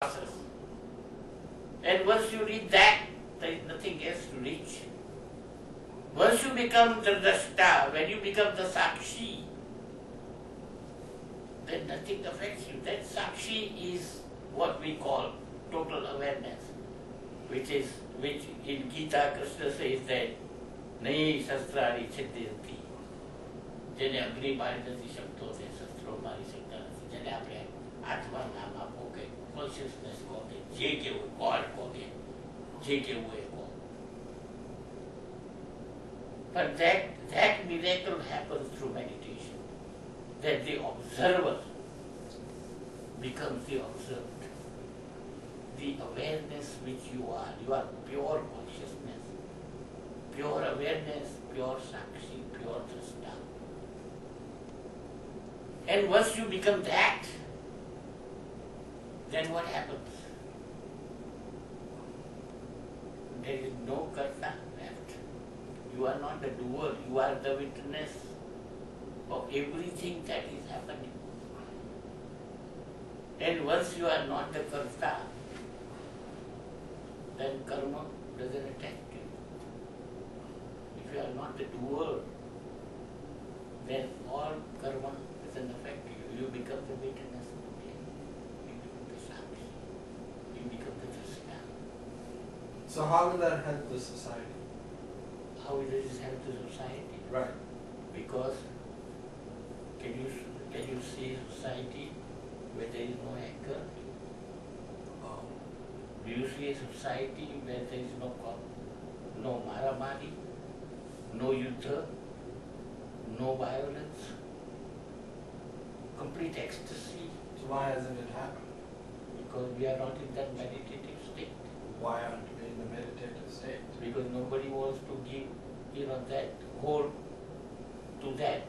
process. And once you reach that, there is nothing else to reach. Once you become the drashta, when you become the sakshi, then nothing affects you. That sakshi is what we call total awareness, which in Gita Krishna says that nahi shastrani chidyanti. જેને અગ્નિ મારી નથી શકતો તે શસ્ત્રો મારી શકતા નથી, જેને આપણે આત્મા નામ આપો કે કોન્શિયસનેસ કહો કે જે કેવું ગોડ કહો કે જે કેવું એ કહો. But that miracle happens through meditation, that the observer becomes the observed. The awareness which you are pure consciousness, pure awareness, pure sakshi, pure drashta. And once you become that, then what happens? There is no karta left. You are not the doer, you are the witness of everything that is happening. And once you are not the karta, then karma doesn't attack you. If you are not the doer, then all karma doesn't affect you. You become the witness only. You become the sakshi. You become the drashta. So how will that help the society? How will this help the society? Right. Because can you see society where there is no anger? Do you see a society where there is no maramari, no yuddha, no violence, complete ecstasy? So why hasn't it happened? Because we are not in that meditative state. Why aren't we in the meditative state? Because nobody wants to give, that hold to that,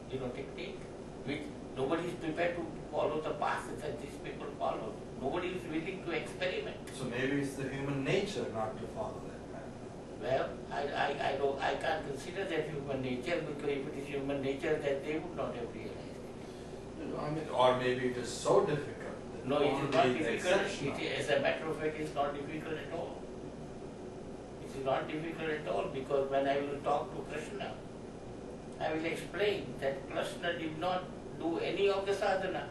technique. Which nobody is prepared to follow the path that these people follow. Nobody is willing to experiment. So maybe it's the human nature not to follow that path. Well, I can't consider that human nature, because if it is human nature, then they would not have realized it. Or maybe it is so difficult. That No, it is not only the difficult. exceptional- As a matter of fact, it's not difficult at all. It is not difficult at all, because when I will talk to Krishna, I will explain that Krishna did not do any of the sadhana.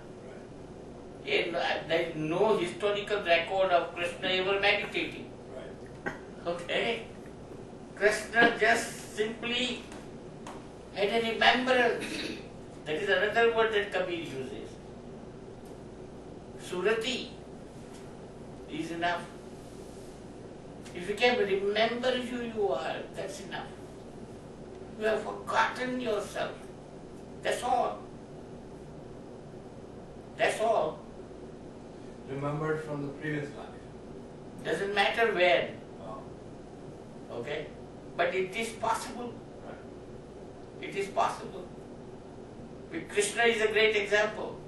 And there is no historical record of Krishna ever meditating. Right. Okay? Krishna just simply had a remembrance. That is another word that Kabir uses. Surati is enough. If you can remember who you are, that's enough. You have forgotten yourself. That's all. That's all. Remembered from the previous life. Doesn't matter when. Oh. Okay? But it is possible. Right. It is possible. Krishna is a great example.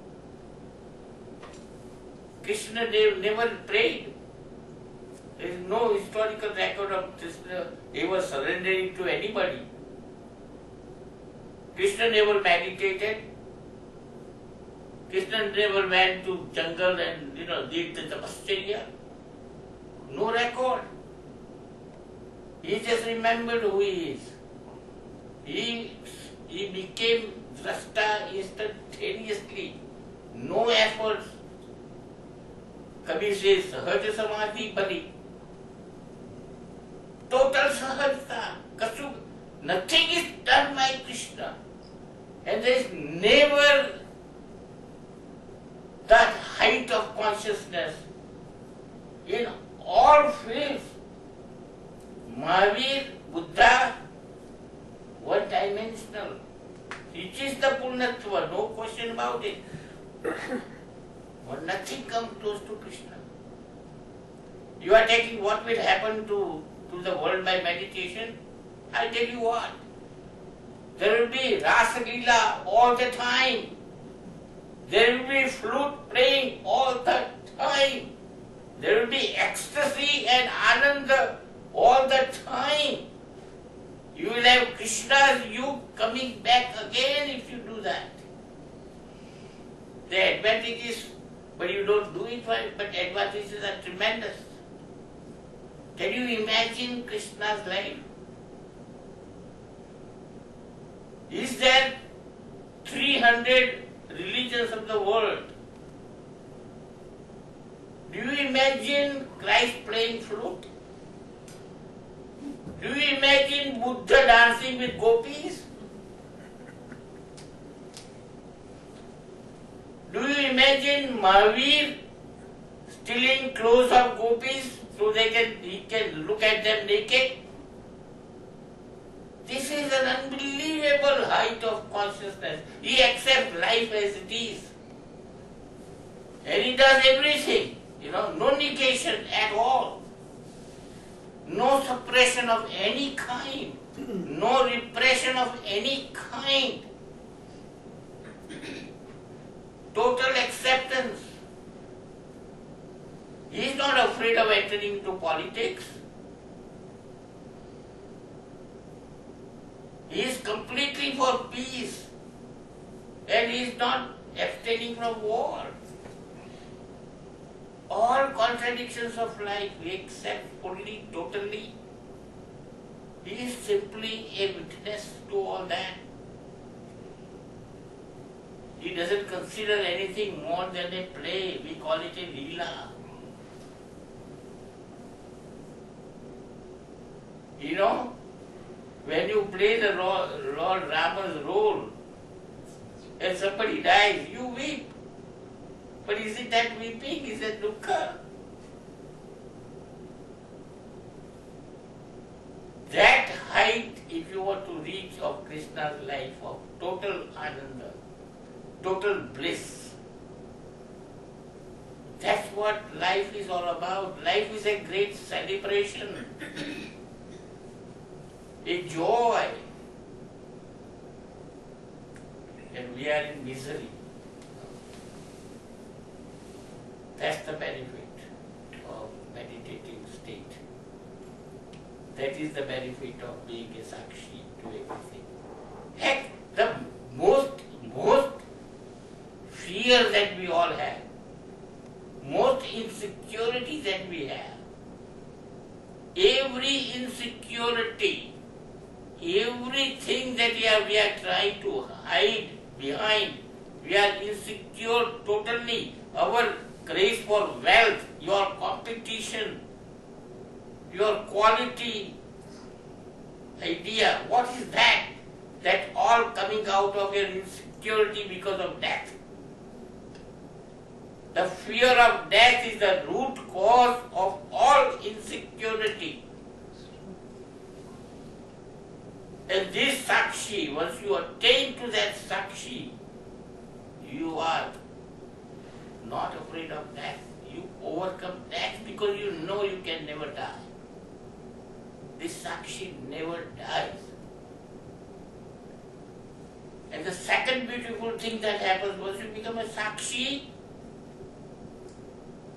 Krishna never prayed. There is no historical record of Krishna ever surrendering to anybody. Krishna never meditated. Krishna never went to jungle and did the tapasya. No record. He just remembered who he is. He became drashta instantaneously. No efforts. Kabir says, Sahaja Samadhi Bali. Total Sahajta. Nothing is done by Krishna. And there is never that height of consciousness in all fields. Mahavir, Buddha, one-dimensional. It is the Purnatva, no question about it. But nothing comes close to Krishna. You are taking what will happen to the world by meditation. I'll tell you what. There will be Rasa Leela all the time. There will be flute playing all the time. There will be ecstasy and ananda all the time. You will have Krishna's you coming back again if you do that. The advantage is but you don't do it well, but advantages are tremendous. Can you imagine Krishna's life? Is there 300 religions of the world? Do you imagine Christ playing flute? Do you imagine Buddha dancing with gopis? Do you imagine Mahavir stealing clothes of gopis so he can look at them naked? This is an unbelievable height of consciousness. He accepts life as it is. And he does everything, no negation at all. No suppression of any kind. No repression of any kind. Total acceptance. He is not afraid of entering into politics. He is completely for peace. And he is not abstaining from war. All contradictions of life we accept fully, totally. He is simply a witness to all that. He doesn't consider anything more than a play. We call it a leela. When you play the Lord Rama's role and somebody dies, you weep. But is it that weeping? Is it dukkha? That height, if you want to reach of Krishna's life, of total ananda, total bliss, that's what life is all about. Life is a great celebration, a joy. And we are in misery. That's the benefit of meditating state. That is the benefit of being a sakshi to everything. Heck, the most fear that we all have, most insecurity that we have, every insecurity, everything that we are trying to hide behind, we are insecure totally. Our craze for wealth, your competition, your quality idea, what is that? That all coming out of your insecurity because of death. The fear of death is the root cause of all insecurity. And this sakshi, once you attain to that sakshi, you are not afraid of death. You overcome death because you know you can never die. This sakshi never dies. And the second beautiful thing that happens once you become a sakshi,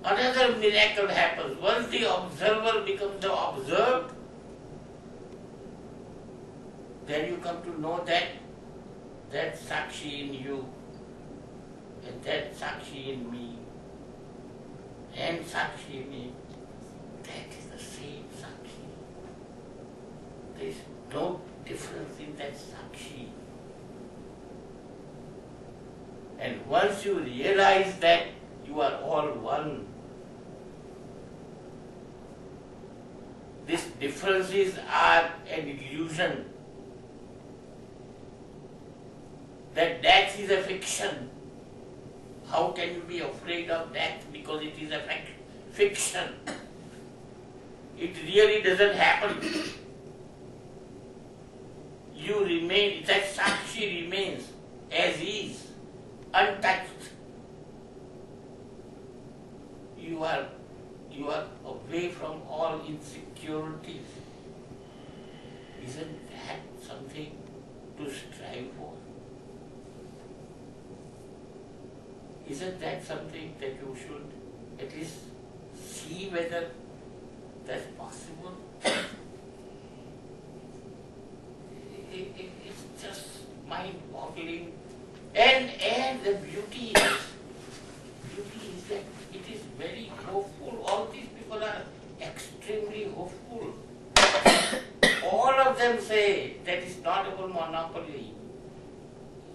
another miracle happens. Once the observer becomes the observed, then you come to know that sakshi in you, and that sakshi in me, and sakshi in me, that is the same sakshi. There is no difference in that sakshi. And once you realize that you are all one, these differences are an illusion. That death is a fiction. How can you be afraid of death because it is a fiction? It really doesn't happen. You remain, that sakshi remains as is, untouched. You are away from all insecurities. Isn't that something to strive for? Isn't that something that you should at least see whether that's possible? It's just mind-boggling. And the beauty is that global monopoly.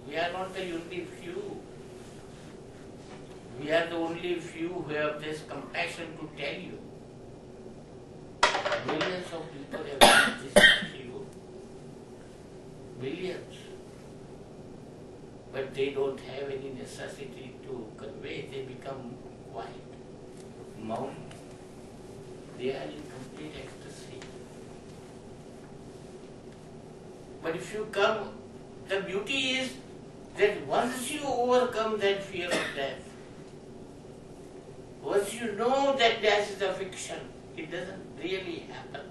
We are not the only few. We are the only few who have this compassion to tell you. Millions of people have done this to you. Millions. But they don't have any necessity to convey. They become quiet, mum. They are in complete ecstasy. But if you come, the beauty is that once you overcome that fear of death, once you know that death is a fiction, it doesn't really happen,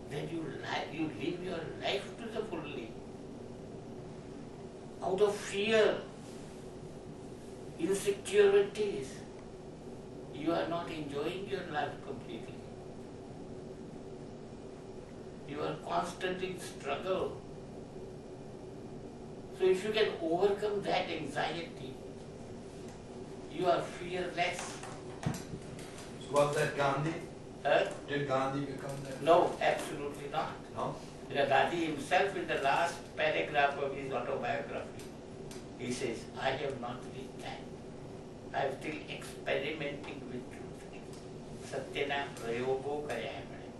then you live your life to the fully. Out of fear, insecurities, you are not enjoying your life completely. You are constantly in struggle. So if you can overcome that anxiety, you are fearless. So was that Gandhi? Did Gandhi become that? No, absolutely not. No? Gandhi himself, in the last paragraph of his autobiography, he says, I have not reached that. I am still experimenting with truth. Satyana prayogo karya hai maine.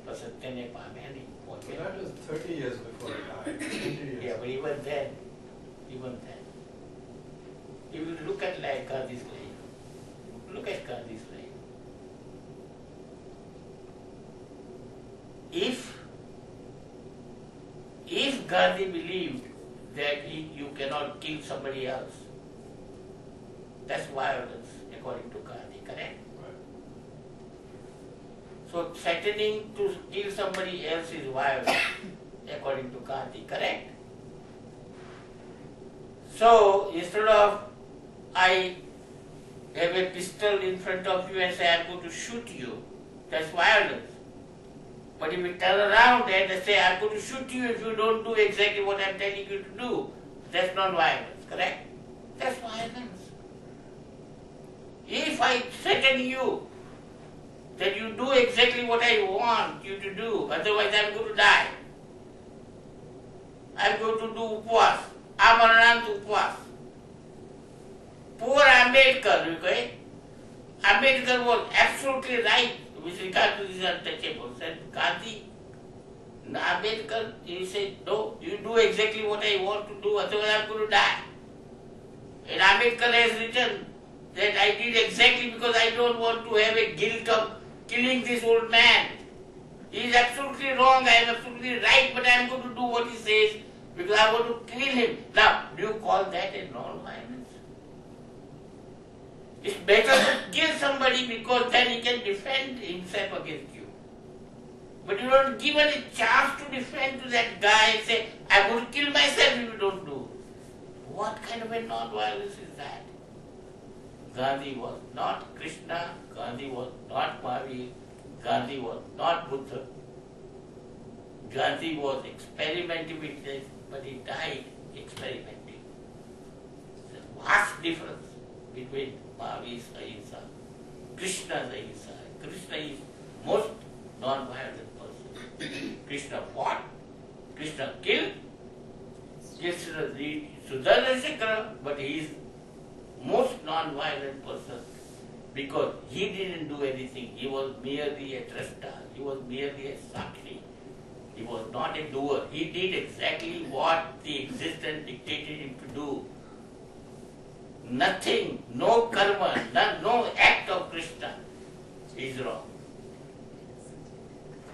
But Satya ne paamya nahi. So that was 30 years before he died. 20 years. Yeah, but even then, if you look at like Gandhi's life, look at Gandhi's life. If Gandhi believed that you cannot kill somebody else, that's violence according to Gandhi, correct? Right. So threatening to kill somebody else is violence according to Gandhi, correct? So instead of I have a pistol in front of you and say I'm going to shoot you, that's violence. But if you turn around and say I'm going to shoot you if you don't do exactly what I'm telling you to do, that's not violence, correct? That's violence. If I threaten you that you do exactly what I want you to do, otherwise I'm going to die. I'm going to do upwas, amarant upwas. Poor Ambedkar, okay? Ambedkar was absolutely right with regard to these untouchables. And Gandhi, Ambedkar, he said, no, you do exactly what I want to do, otherwise I'm going to die. And Ambedkar has written that I did exactly because I don't want to have a guilt of killing this old man. He is absolutely wrong, I am absolutely right, but I am going to do what he says because I want to kill him. Now, do you call that a non-violence? It's better to kill somebody because then he can defend himself against you. But you don't give any chance to defend to that guy and say, I'm going to kill myself if you don't do. What kind of a non-violence is that? Gandhi was not Krishna, Gandhi was not Mahavir, Gandhi was not Buddha. Gandhi was experimenting with this, but he died experimenting. There's a vast difference between Mahavir's ahimsa, Krishna's ahimsa. Krishna is most non-violent person. Krishna fought, Krishna killed, Krishna did Sudarshana Chakra, but he is most non-violent person because he didn't do anything. He was merely a drashta. He was merely a sakshi. He was not a doer. He did exactly what the existence dictated him to do. Nothing, no karma, no act of Krishna is wrong.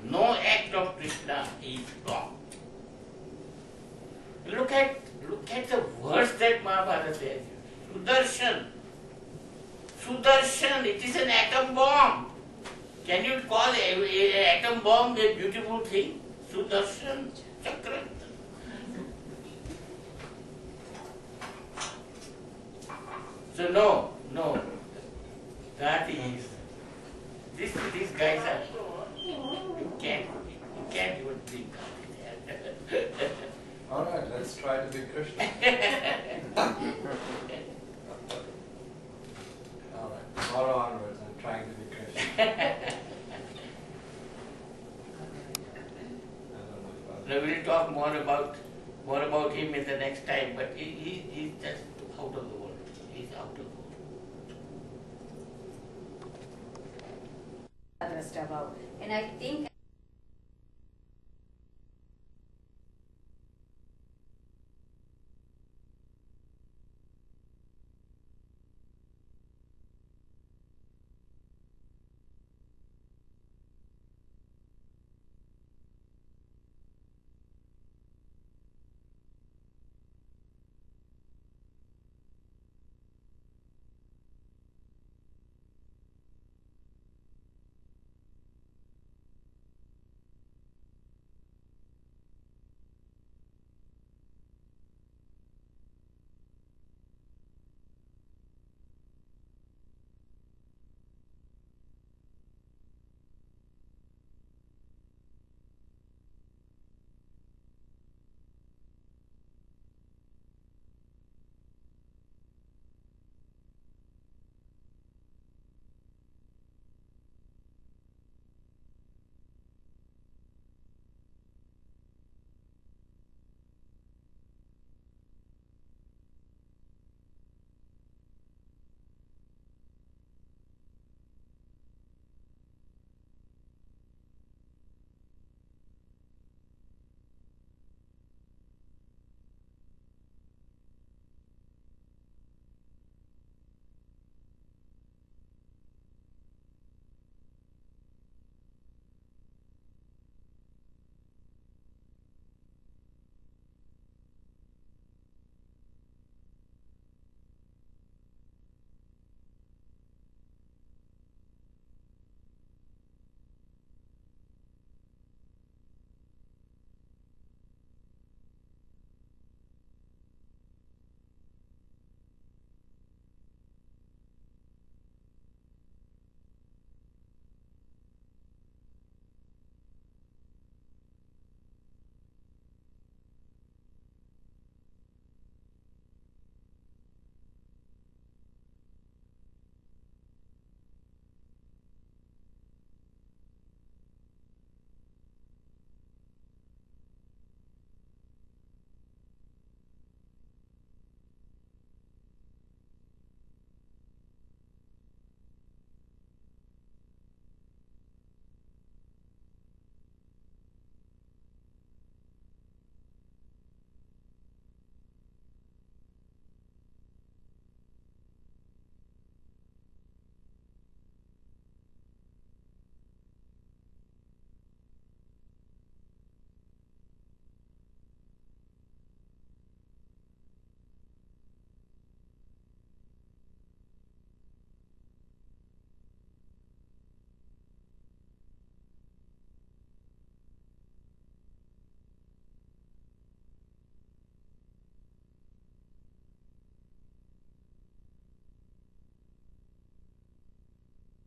No act of Krishna is wrong. Look at the words that Mahabharata says. Sudarshan. Sudarshan, it is an atom bomb. Can you call an atom bomb a beautiful thing? Sudarshan Chakra. So no. That is, these guys are, you can't even think of it. All right, let's try to be Krishna. All right, tomorrow onwards, I'm trying to be Krishna. I don't know if I'll Now we'll talk more about him in the next time, but he's just out of the world. He's out of the world. Other stuff out. And I think